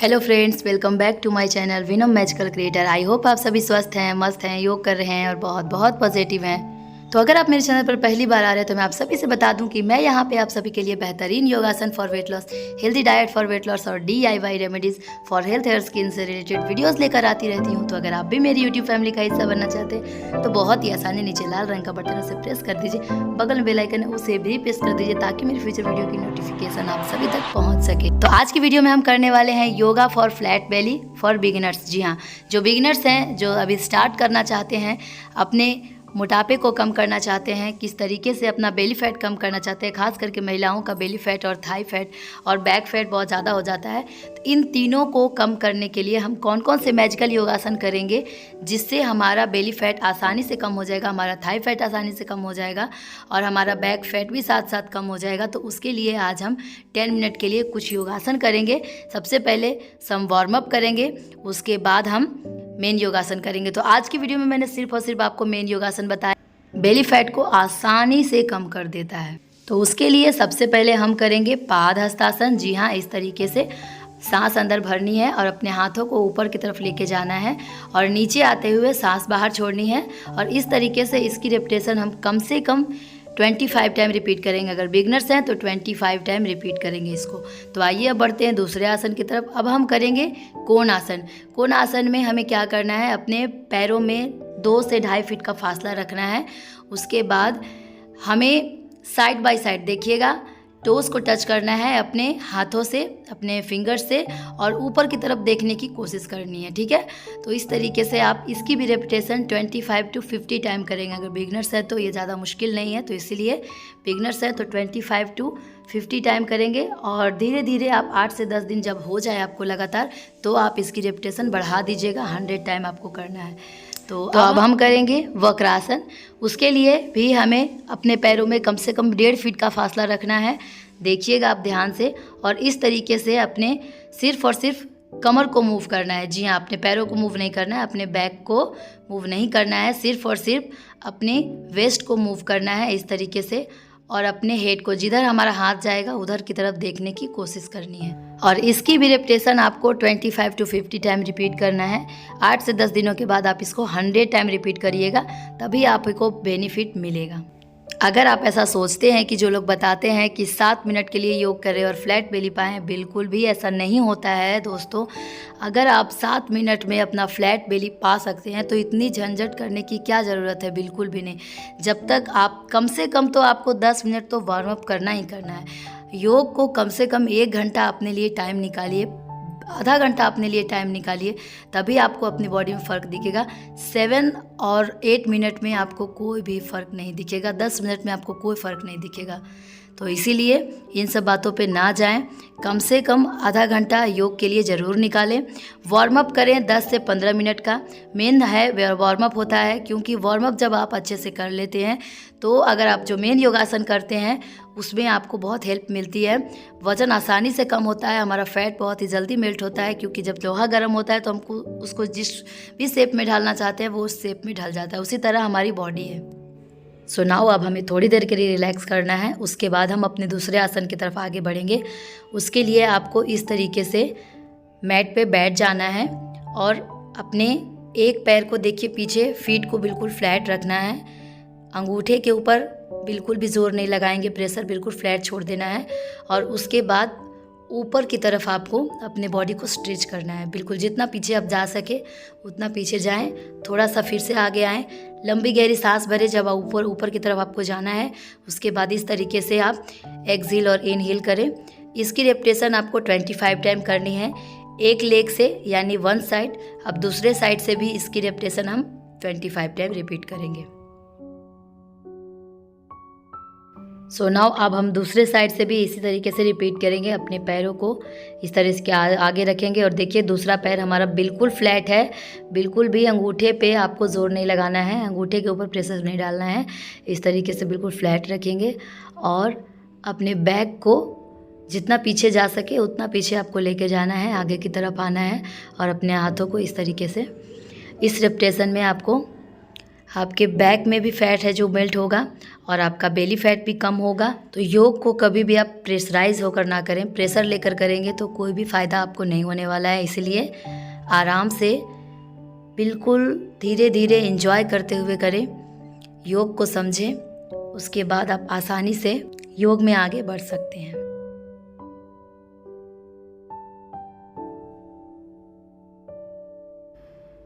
Hello friends, welcome back to my channel Vinam magical creator. I hope आप सभी स्वस्थ हैं, मस्त हैं, योग कर रहे हैं और बहुत बहुत पॉजिटिव हैं। तो अगर आप मेरे चैनल पर पहली बार आ रहे हैं तो मैं आप सभी से बता दूं कि मैं यहाँ पे आप सभी के लिए बेहतरीन योगासन for weight loss, healthy diet for weight loss और DIY remedies for health hair skin से रिलेटेड वीडियोस लेकर आती रहती हूँ। तो अगर आप भी मेरी यूट्यूब फैमिली का हिस्सा बनना चाहते हैं तो बहुत ही आसानी, नीचे लाल रंग का बटन है उसे प्रेस कर दीजिए, बगल में बेल आइकन है उसे भी प्रेस कर दीजिए ताकि मेरी फ्यूचर वीडियो की नोटिफिकेशन आप सभी तक पहुँच सके। तो आज की वीडियो में हम करने वाले हैं yoga for flat belly for beginners. जी हाँ, जो बिगिनर्स हैं, जो अभी स्टार्ट करना चाहते हैं, अपने मोटापे को कम करना चाहते हैं, किस तरीके से अपना बेली फैट कम करना चाहते हैं, खास करके महिलाओं का बेली फैट और थाई फैट और बैक फैट बहुत ज़्यादा हो जाता है। तो इन तीनों को कम करने के लिए हम कौन कौन से मैजिकल योगासन करेंगे जिससे हमारा बेली फैट आसानी से कम हो जाएगा, हमारा थाई फैट आसानी से कम हो जाएगा और हमारा बैक फैट भी साथ साथ कम हो जाएगा। तो उसके लिए आज हम 10 मिनट के लिए कुछ योगासन करेंगे। सबसे पहले सम वार्म अप करेंगे, उसके बाद हम मेन योगासन करेंगे। तो आज की वीडियो में मैंने सिर्फ और सिर्फ आपको मेन योगासन बताया, बेली फैट को आसानी से कम कर देता है। तो उसके लिए सबसे पहले हम करेंगे पाद हस्तासन। जी हाँ, इस तरीके से सांस अंदर भरनी है और अपने हाथों को ऊपर की तरफ लेके जाना है और नीचे आते हुए सांस बाहर छोड़नी है। और इस तरीके से इसकी रेपिटेशन हम कम से कम 25 टाइम रिपीट करेंगे। अगर बिगनर्स हैं तो 25 टाइम रिपीट करेंगे इसको। तो आइए अब बढ़ते हैं दूसरे आसन की तरफ। अब हम करेंगे कोण आसन। कोण आसन में हमें क्या करना है, अपने पैरों में 2 से 2.5 फीट का फासला रखना है। उसके बाद हमें साइड बाय साइड, देखिएगा, टोस को टच करना है अपने हाथों से, अपने फिंगर से, और ऊपर की तरफ देखने की कोशिश करनी है। ठीक है, तो इस तरीके से आप इसकी भी रेपिटेशन 25 to 50 टाइम करेंगे। अगर बिगनर्स है तो ये ज़्यादा मुश्किल नहीं है, तो इसीलिए बिगनर्स है तो 25 to 50 टाइम करेंगे। और धीरे धीरे आप 8 से 10 दिन जब हो जाए आपको लगातार, तो आप इसकी रेपिटेशन बढ़ा दीजिएगा। 100 टाइम आपको करना है। तो अब हम करेंगे वक्रासन। उसके लिए भी हमें अपने पैरों में कम से कम 1.5 फीट का फासला रखना है। देखिएगा आप ध्यान से, और इस तरीके से अपने सिर्फ और सिर्फ कमर को मूव करना है। जी हाँ, अपने पैरों को मूव नहीं करना है, अपने बैक को मूव नहीं करना है, सिर्फ और सिर्फ अपने वेस्ट को मूव करना है इस तरीके से। और अपने हेड को, जिधर हमारा हाथ जाएगा उधर की तरफ देखने की कोशिश करनी है। और इसकी भी रेपिटेशन आपको 25 to 50 टाइम रिपीट करना है। 8 से 10 दिनों के बाद आप इसको 100 टाइम रिपीट करिएगा, तभी आपको बेनिफिट मिलेगा। अगर आप ऐसा सोचते हैं कि जो लोग बताते हैं कि 7 मिनट के लिए योग करें और फ्लैट बेली पाएँ, बिल्कुल भी ऐसा नहीं होता है दोस्तों। अगर आप 7 मिनट में अपना फ्लैट बेली पा सकते हैं तो इतनी झंझट करने की क्या ज़रूरत है, बिल्कुल भी नहीं। जब तक आप, कम से कम तो आपको 10 मिनट तो वार्म अप करना ही करना है। योग को कम से कम 1 घंटा अपने लिए टाइम निकालिए, आधा घंटा अपने लिए टाइम निकालिए, तभी आपको अपनी बॉडी में फ़र्क दिखेगा। 7 और 8 मिनट में आपको कोई भी फ़र्क नहीं दिखेगा, 10 मिनट में आपको कोई फ़र्क नहीं दिखेगा। तो इसीलिए इन सब बातों पे ना जाएं, कम से कम आधा घंटा योग के लिए ज़रूर निकालें। वार्म अप करें 10 से 15 मिनट का। मेन है वार्म अप होता है, क्योंकि वार्म अप जब आप अच्छे से कर लेते हैं तो अगर आप जो मेन योगासन करते हैं उसमें आपको बहुत हेल्प मिलती है। वज़न आसानी से कम होता है, हमारा फैट बहुत ही जल्दी मेल्ट होता है, क्योंकि जब लोहा गर्म होता है तो हमको उसको जिस भी शेप में ढालना चाहते हैं वो उस शेप में ढल जाता है। उसी तरह हमारी बॉडी है। सो नाउ अब हमें थोड़ी देर के लिए रिलैक्स करना है। उसके बाद हम अपने दूसरे आसन की तरफ आगे बढ़ेंगे। उसके लिए आपको इस तरीके से मैट पे बैठ जाना है और अपने एक पैर को, देखिए, पीछे, फीट को बिल्कुल फ्लैट रखना है। अंगूठे के ऊपर बिल्कुल भी जोर नहीं लगाएंगे, प्रेशर बिल्कुल फ्लैट छोड़ देना है। और उसके बाद ऊपर की तरफ आपको अपने बॉडी को स्ट्रेच करना है। बिल्कुल जितना पीछे आप जा सके उतना पीछे जाएं, थोड़ा सा फिर से आगे आएं, लंबी गहरी सांस भरें। जब आप ऊपर की तरफ आपको जाना है, उसके बाद इस तरीके से आप एक्सहेल और इनहेल करें। इसकी रेपिटेशन आपको 25 टाइम करनी है, एक लेग से, यानी वन साइड। अब दूसरे साइड से भी इसकी रेपिटेशन हम 25 टाइम रिपीट करेंगे। सो नाउ अब हम दूसरे साइड से भी इसी तरीके से रिपीट करेंगे। अपने पैरों को इस तरह से आगे रखेंगे और देखिए दूसरा पैर हमारा बिल्कुल फ्लैट है, बिल्कुल भी अंगूठे पे आपको जोर नहीं लगाना है, अंगूठे के ऊपर प्रेशर नहीं डालना है। इस तरीके से बिल्कुल फ्लैट रखेंगे और अपने बैक को जितना पीछे जा सके उतना पीछे आपको लेके जाना है, आगे की तरफ आना है और अपने हाथों को इस तरीके से, इस रेपिटेशन में आपको आपके बैक में भी फैट है जो मेल्ट होगा और आपका बेली फैट भी कम होगा। तो योग को कभी भी आप प्रेशराइज होकर ना करें, प्रेशर लेकर करेंगे तो कोई भी फ़ायदा आपको नहीं होने वाला है। इसलिए आराम से बिल्कुल धीरे धीरे एंजॉय करते हुए करें, योग को समझें। उसके बाद आप आसानी से योग में आगे बढ़ सकते हैं।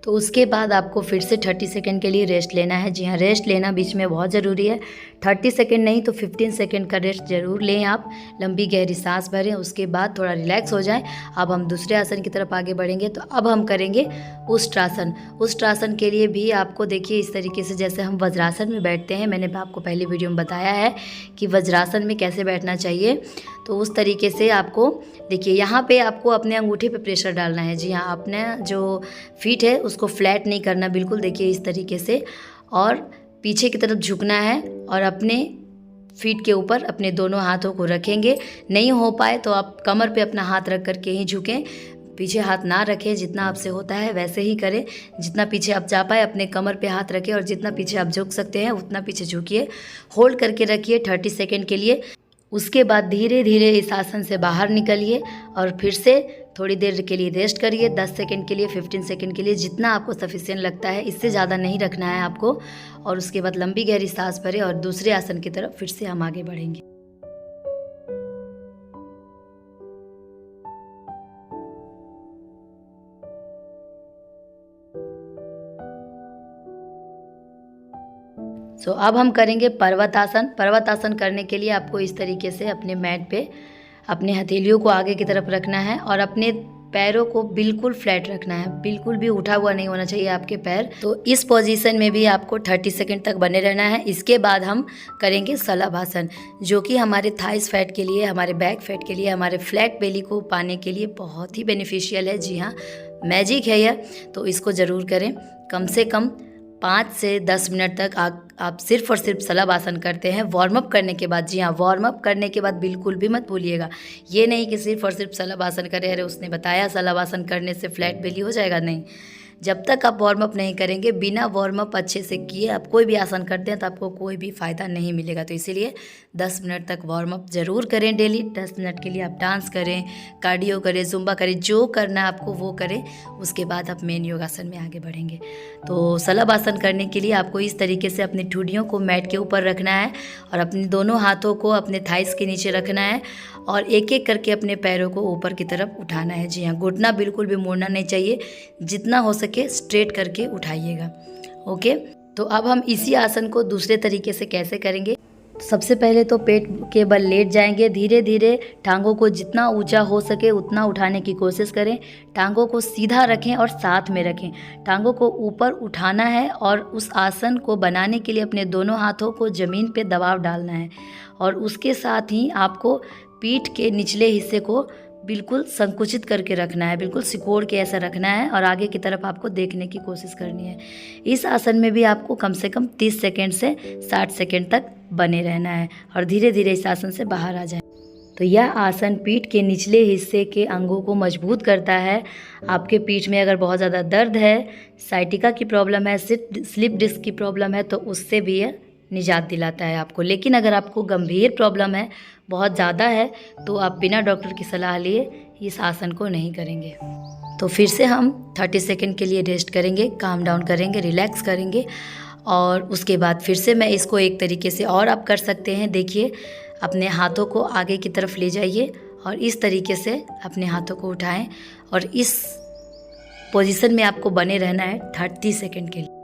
तो उसके बाद आपको फिर से 30 सेकंड के लिए रेस्ट लेना है। जी हाँ, रेस्ट लेना बीच में बहुत ज़रूरी है। 30 सेकंड नहीं तो 15 सेकंड का रेस्ट ज़रूर लें आप। लंबी गहरी सांस भरें, उसके बाद थोड़ा रिलैक्स हो जाए। अब हम दूसरे आसन की तरफ आगे बढ़ेंगे। तो अब हम करेंगे उष्ट्रासन। उष्ट्रासन के लिए भी आपको देखिए इस तरीके से जैसे हम वज्रासन में बैठते हैं, मैंने आपको पहले वीडियो में बताया है कि वज्रासन में कैसे बैठना चाहिए। तो उस तरीके से आपको देखिए यहाँ पे आपको अपने अंगूठे पे प्रेशर डालना है। जी हाँ, अपने जो फीट है उसको फ्लैट नहीं करना, बिल्कुल देखिए इस तरीके से, और पीछे की तरफ झुकना है और अपने फीट के ऊपर अपने दोनों हाथों को रखेंगे। नहीं हो पाए तो आप कमर पे अपना हाथ रख करके ही झुकें, पीछे हाथ ना रखें। जितना आपसे होता है वैसे ही करें, जितना पीछे आप जा पाए अपने कमर पे हाथ रखें और जितना पीछे आप झुक सकते हैं उतना पीछे झुकिए। होल्ड करके रखिए 30 सेकेंड के लिए। उसके बाद धीरे धीरे इस आसन से बाहर निकलिए और फिर से थोड़ी देर के लिए रेस्ट करिए, 10 सेकंड के लिए, 15 सेकंड के लिए, जितना आपको सफिशिएंट लगता है, इससे ज़्यादा नहीं रखना है आपको। और उसके बाद लंबी गहरी सांस भरें और दूसरे आसन की तरफ फिर से हम आगे बढ़ेंगे। अब हम करेंगे पर्वतासन। पर्वतासन करने के लिए आपको इस तरीके से अपने मैट पे अपने हथेलियों को आगे की तरफ रखना है और अपने पैरों को बिल्कुल फ्लैट रखना है, बिल्कुल भी उठा हुआ नहीं होना चाहिए आपके पैर। तो इस पोजीशन में भी आपको 30 सेकंड तक बने रहना है। इसके बाद हम करेंगे शलभासन, जो कि हमारे थाइस फैट के लिए, हमारे बैक फैट के लिए, हमारे फ्लैट बेली को पाने के लिए बहुत ही बेनिफिशियल है। जी हाँ, मैजिक है यह, तो इसको ज़रूर करें। कम से कम 5 से 10 मिनट तक आप सिर्फ और सिर्फ शलभ आसन करते हैं वार्म अप करने के बाद। जी हाँ, वार्म अप करने के बाद बिल्कुल भी मत भूलिएगा, ये नहीं कि सिर्फ और सिर्फ शलभ आसन करें, अरे उसने बताया शलभ आसन करने से फ्लैट बेली हो जाएगा, नहीं। जब तक आप वार्म अप नहीं करेंगे, बिना वार्म अप अच्छे से किए आप कोई भी आसन करते हैं तो आपको कोई भी फ़ायदा नहीं मिलेगा। तो इसीलिए 10 मिनट तक वार्म अप ज़रूर करें डेली। 10 मिनट के लिए आप डांस करें, कार्डियो करें, जुम्बा करें, जो करना है आपको वो करें। उसके बाद आप मेन योगासन में आगे बढ़ेंगे। तो शलभ आसन करने के लिए आपको इस तरीके से अपनी ठुडियों को मैट के ऊपर रखना है और अपने दोनों हाथों को अपने थाइस के नीचे रखना है और एक एक करके अपने पैरों को ऊपर की तरफ उठाना है। जी हाँ, घुटना बिल्कुल भी मोड़ना नहीं चाहिए, जितना हो सके स्ट्रेट करके उठाइएगा। ओके, तो अब हम इसी आसन को दूसरे तरीके से कैसे करेंगे। सबसे पहले तो पेट के बल लेट जाएंगे, धीरे धीरे टांगों को जितना ऊंचा हो सके उतना उठाने की कोशिश करें। टांगों को सीधा रखें और साथ में रखें। टांगों को ऊपर उठाना है और उस आसन को बनाने के लिए अपने दोनों हाथों को ज़मीन पे दबाव डालना है और उसके साथ ही आपको पीठ के निचले हिस्से को बिल्कुल संकुचित करके रखना है, बिल्कुल सिकोड़ के ऐसा रखना है और आगे की तरफ आपको देखने की कोशिश करनी है। इस आसन में भी आपको कम से कम 30 सेकंड से 60 सेकंड तक बने रहना है और धीरे धीरे इस आसन से बाहर आ जाए। तो यह आसन पीठ के निचले हिस्से के अंगों को मजबूत करता है। आपके पीठ में अगर बहुत ज़्यादा दर्द है, साइटिका की प्रॉब्लम है, स्लिप डिस्क की प्रॉब्लम है, तो उससे भी यह निजात दिलाता है आपको। लेकिन अगर आपको गंभीर प्रॉब्लम है, बहुत ज़्यादा है, तो आप बिना डॉक्टर की सलाह लिए इस आसन को नहीं करेंगे। तो फिर से हम 30 सेकंड के लिए रेस्ट करेंगे, काम डाउन करेंगे, रिलैक्स करेंगे और उसके बाद फिर से मैं इसको एक तरीके से और आप कर सकते हैं। देखिए, अपने हाथों को आगे की तरफ ले जाइए और इस तरीके से अपने हाथों को उठाएं और इस पोजीशन में आपको बने रहना है 30 सेकंड के लिए।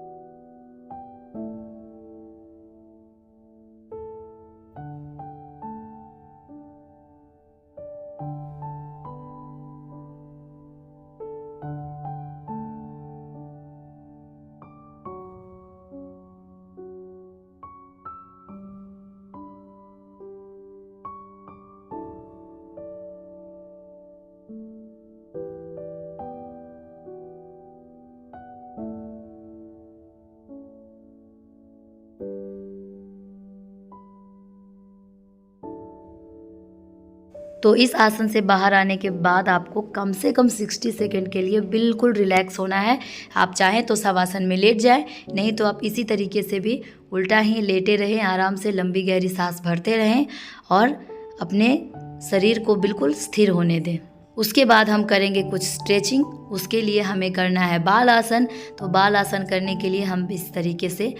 तो इस आसन से बाहर आने के बाद आपको कम से कम 60 सेकंड के लिए बिल्कुल रिलैक्स होना है। आप चाहें तो शवासन में लेट जाएं, नहीं तो आप इसी तरीके से भी उल्टा ही लेटे रहें, आराम से लंबी गहरी सांस भरते रहें और अपने शरीर को बिल्कुल स्थिर होने दें। उसके बाद हम करेंगे कुछ स्ट्रेचिंग। उसके लिए हमें करना है बाल आसन। तो बाल आसन करने के लिए हम इस तरीके से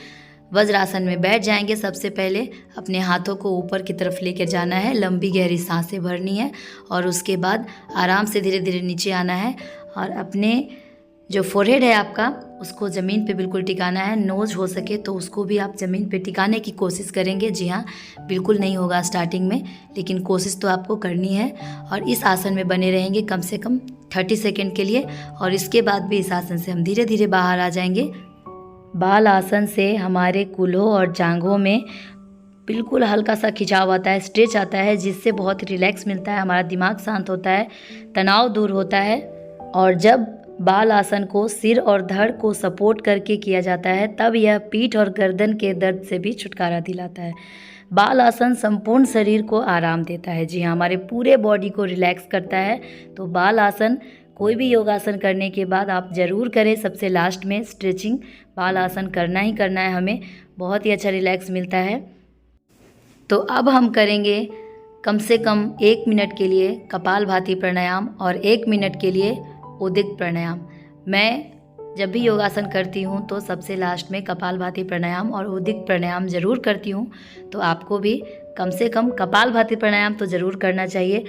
वज्रासन में बैठ जाएंगे। सबसे पहले अपने हाथों को ऊपर की तरफ लेकर जाना है, लंबी गहरी सांसें भरनी है और उसके बाद आराम से धीरे धीरे नीचे आना है और अपने जो फोरहेड है आपका उसको ज़मीन पे बिल्कुल टिकाना है। नोज़ हो सके तो उसको भी आप ज़मीन पे टिकाने की कोशिश करेंगे। जी हाँ, बिल्कुल नहीं होगा स्टार्टिंग में, लेकिन कोशिश तो आपको करनी है। और इस आसन में बने रहेंगे कम से कम 30 सेकेंड के लिए और इसके बाद भी इस आसन से हम धीरे धीरे बाहर आ जाएंगे। बाल आसन से हमारे कूल्हों और जांघों में बिल्कुल हल्का सा खिंचाव आता है, स्ट्रेच आता है, जिससे बहुत रिलैक्स मिलता है, हमारा दिमाग शांत होता है, तनाव दूर होता है। और जब बाल आसन को सिर और धड़ को सपोर्ट करके किया जाता है तब यह पीठ और गर्दन के दर्द से भी छुटकारा दिलाता है। बाल आसन संपूर्ण शरीर को आराम देता है। जी हाँ, हमारे पूरे बॉडी को रिलैक्स करता है। तो बाल आसन कोई भी योगासन करने के बाद आप ज़रूर करें। सबसे लास्ट में स्ट्रेचिंग, बाल आसन करना ही करना है हमें, बहुत ही अच्छा रिलैक्स मिलता है। तो अब हम करेंगे कम से कम 1 मिनट के लिए कपालभाति प्राणायाम और 1 मिनट के लिए उदित प्राणायाम। मैं जब भी योगासन करती हूँ तो सबसे लास्ट में कपालभाति प्राणायाम और उदित प्राणायाम ज़रूर करती हूँ। तो आपको भी कम से कम कपालभाति प्राणायाम तो ज़रूर करना चाहिए।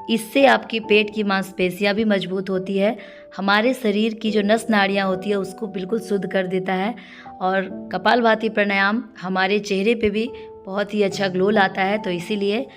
इससे आपकी पेट की मांसपेशियाँ भी मजबूत होती है, हमारे शरीर की जो नस नाड़ियाँ होती है उसको बिल्कुल शुद्ध कर देता है। और कपालभाति प्राणायाम हमारे चेहरे पे भी बहुत ही अच्छा ग्लो लाता है। तो इसीलिए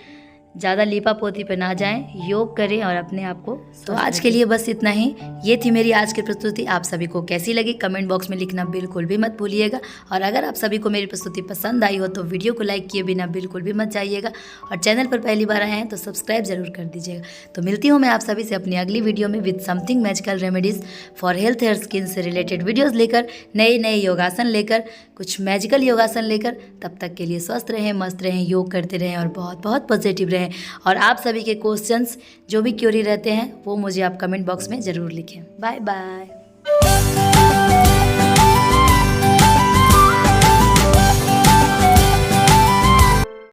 ज़्यादा लीपापोती पे ना जाएं, योग करें और अपने आप को। तो आज के लिए बस इतना ही। ये थी मेरी आज की प्रस्तुति। आप सभी को कैसी लगी कमेंट बॉक्स में लिखना बिल्कुल भी मत भूलिएगा। और अगर आप सभी को मेरी प्रस्तुति पसंद आई हो तो वीडियो को लाइक किए बिना बिल्कुल भी मत जाइएगा और चैनल पर पहली बार आए हैं तो सब्सक्राइब जरूर कर दीजिएगा। तो मिलती हूँ मैं आप सभी से अपनी अगली वीडियो में with something magical remedies for health hair skin से रिलेटेड वीडियोज़ लेकर, नए नए योगासन लेकर, कुछ मैजिकल योगासन लेकर। तब तक के लिए स्वस्थ रहें, मस्त रहें, योग करते रहें और बहुत बहुत पॉजिटिव रहें। और आप सभी के क्वेश्चंस जो भी क्यूरी रहते हैं वो मुझे आप कमेंट बॉक्स में ज़रूर लिखें। Bye bye.